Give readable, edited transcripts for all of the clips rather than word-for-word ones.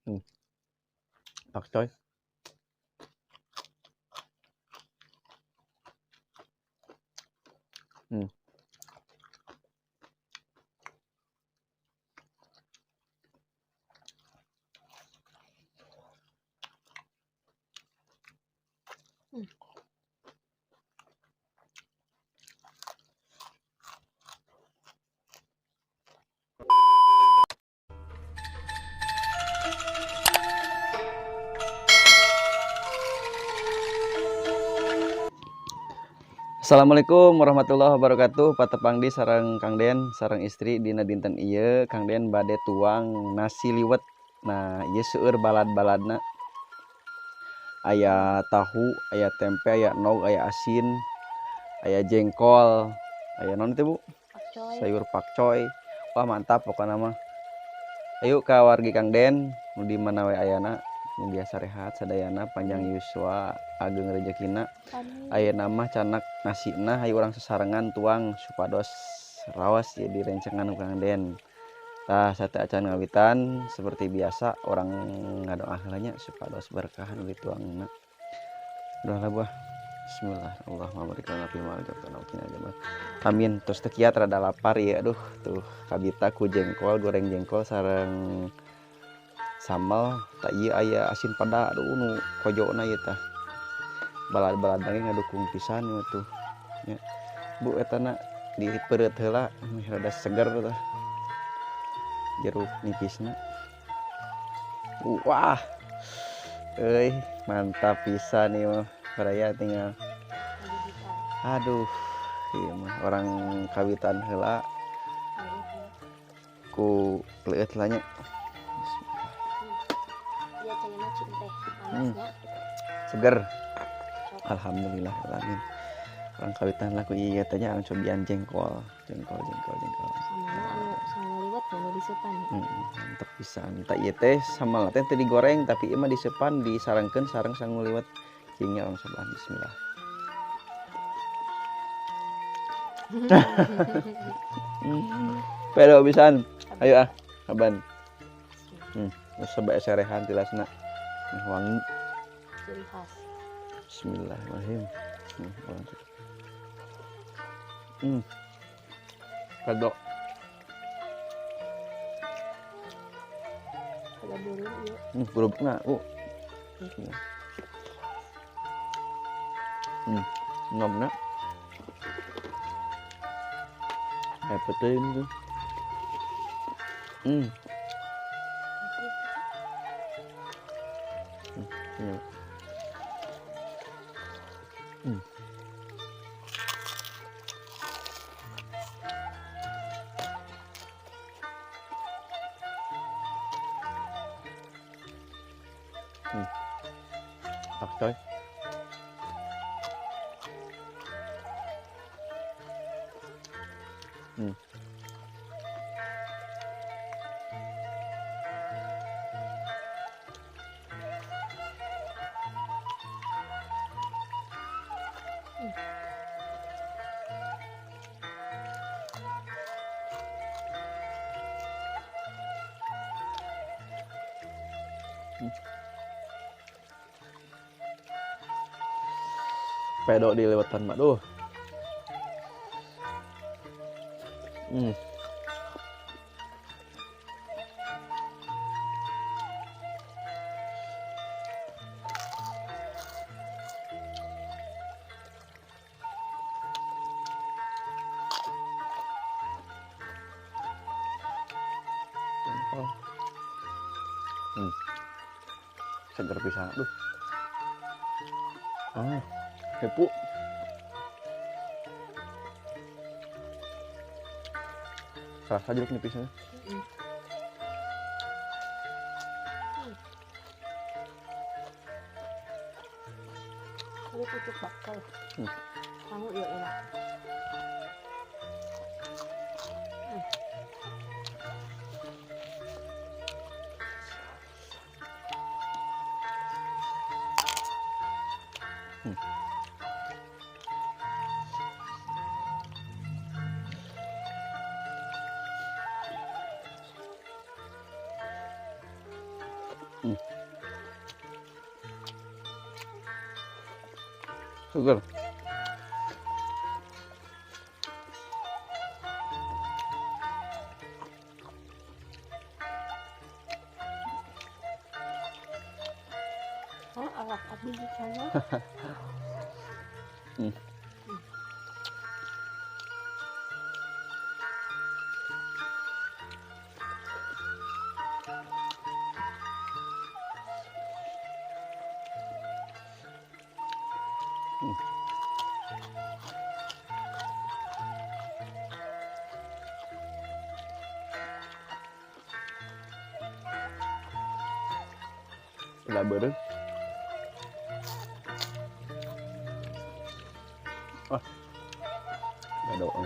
Hmm, pakcoy. Hmm. Assalamualaikum warahmatullahi wabarakatuh. Patepangdi sareng Kang Den sareng istri dina dinten ieu Kang Den bade tuang nasi liwet. Nah, ieu seueur balad-baladna. Aya tahu, aya tempe, aya nog, aya asin, aya jengkol, aya naon teh Bu? Pakcoy. Sayur pakcoy. Wah, mantap pokona mah. Ayo ka wargi Kang Den nu di mana we ayana, nu biasa rehat sadayana panjang yuswa ageng rezekina. Ayeuna mah canak nasina hayu urang sasarengan tuang supados raos ya direncengan ku Kang Den. Tah sate acan ngawitan seperti biasa orang ngadoakeunnya supados berkah nu dituangna. Udah lah buah. Bismillah. Allahumma barik lana fi ma razaqtana wa qina adzabannar. Amin. Terus teu kiat rada lapar ya aduh tuh kabita ku jengkol goreng jengkol sareng sambal tak ieu aya asin pada aduh nu kojona ieu tah. Balad-balad lagi ngadukung pisan tuh ya. Bu etana dipeureut heula rada seger tah jeruk nipisna. Wah euy mantap pisan ieu mah baraya tinggal aduh ieu mah orang kawitan heula ku leueut lah nya. Iya cenah cing teh panasnya. Seger. Alhamdulillah alamin. Orang kawitan lah ku ieu tanya orang cobian jengkol. Samana anu sangaliwat nu disepan. Mantep pisan. Tak ieu teh sambal teh teu digoreng tapi ieu mah disepan disarengkeun sareng sangu liwet. Cingnya orang sebelah bismillah. Pedo pisan. Ayo ah, kaban. Geus bae serehan tilasna. Wangi. Ciri khas. Bismillahirrahmanirrahim. Pedo. Ada burung ieu. Gurupna, ngomna. Peteun tuh. Pakcoy. Pedo di lewatan mak duh. Seger pisan aduh. Hepu. Rasa jeruk nipisnya. Ini pucuk bakal. Sangu ieu enak. Hmm. Seger. Oh, alat abdi di sana. Hmm. Udah beres. Wah, gak doang.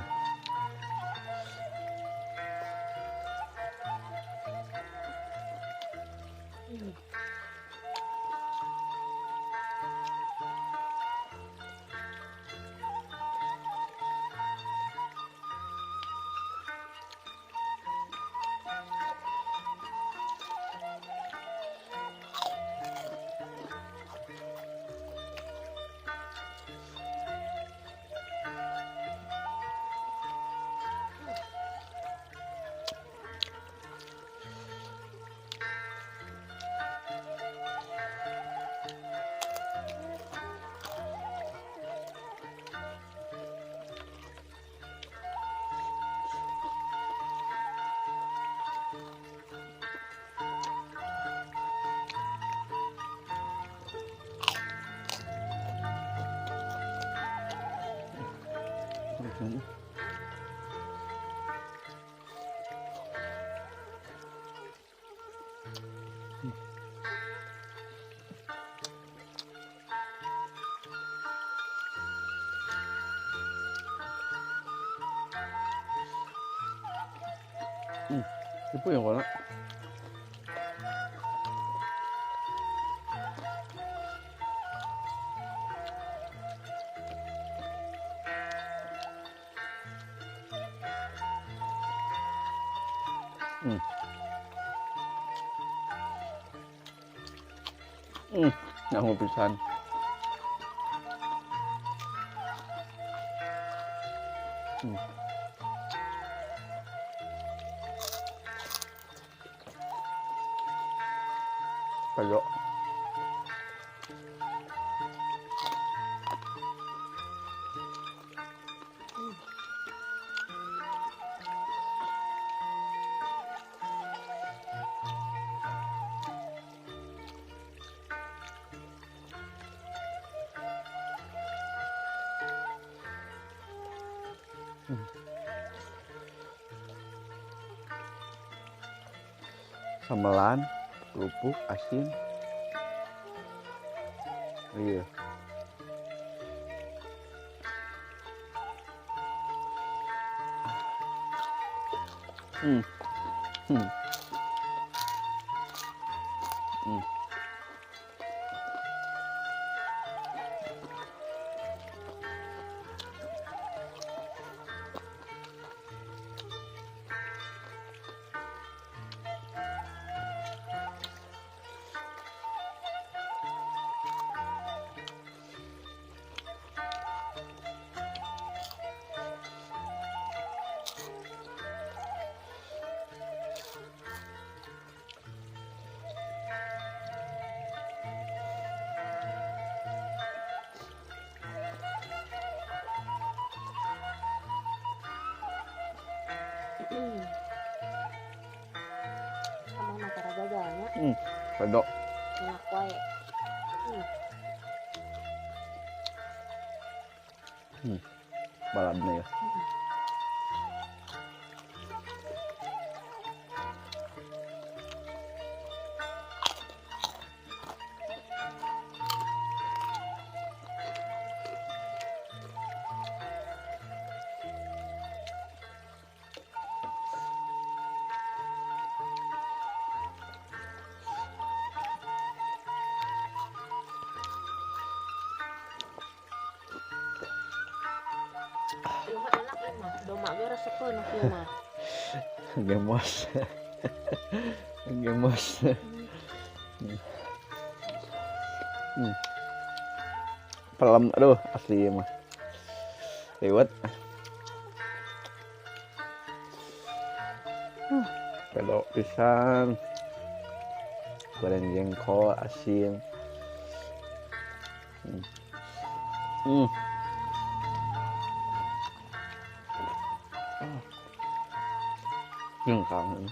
Hmm. Hmm. Itu yang warna. Nggak pisan. Kayak samelan, kerupuk, asin. Iya. Hmm. Hmm. Hmm. Sama matara gagalnya. Pedok. Enak wae. Baladnya ya. Ieu mah enak mah. Doma ge resepeun kieu mah. Gemos. Gemos. Pelem, aduh asli mah. Liwet. Pedo pisang. Goreng jengkol asin. Hmm. Kangen.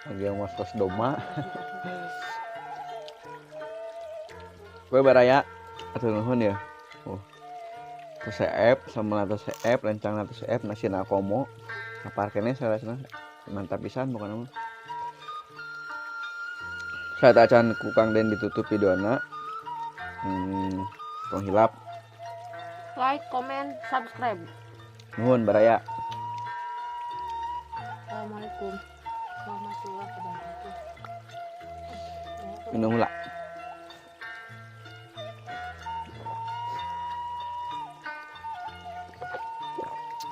Lagi yang mas doma. Gue baraya atuh nuhun ya. Terus CF sama nato CF lencang nato CF nasi nakomo kapar kene salasna mantap pisan pokoknya mah. Saat acan ku Kang Den ditutup videona. Tong hilap. Like, comment, subscribe. Nuhun baraya. Assalamualaikum warahmatullahi wabarakatuh. Minum hula.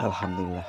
Alhamdulillah.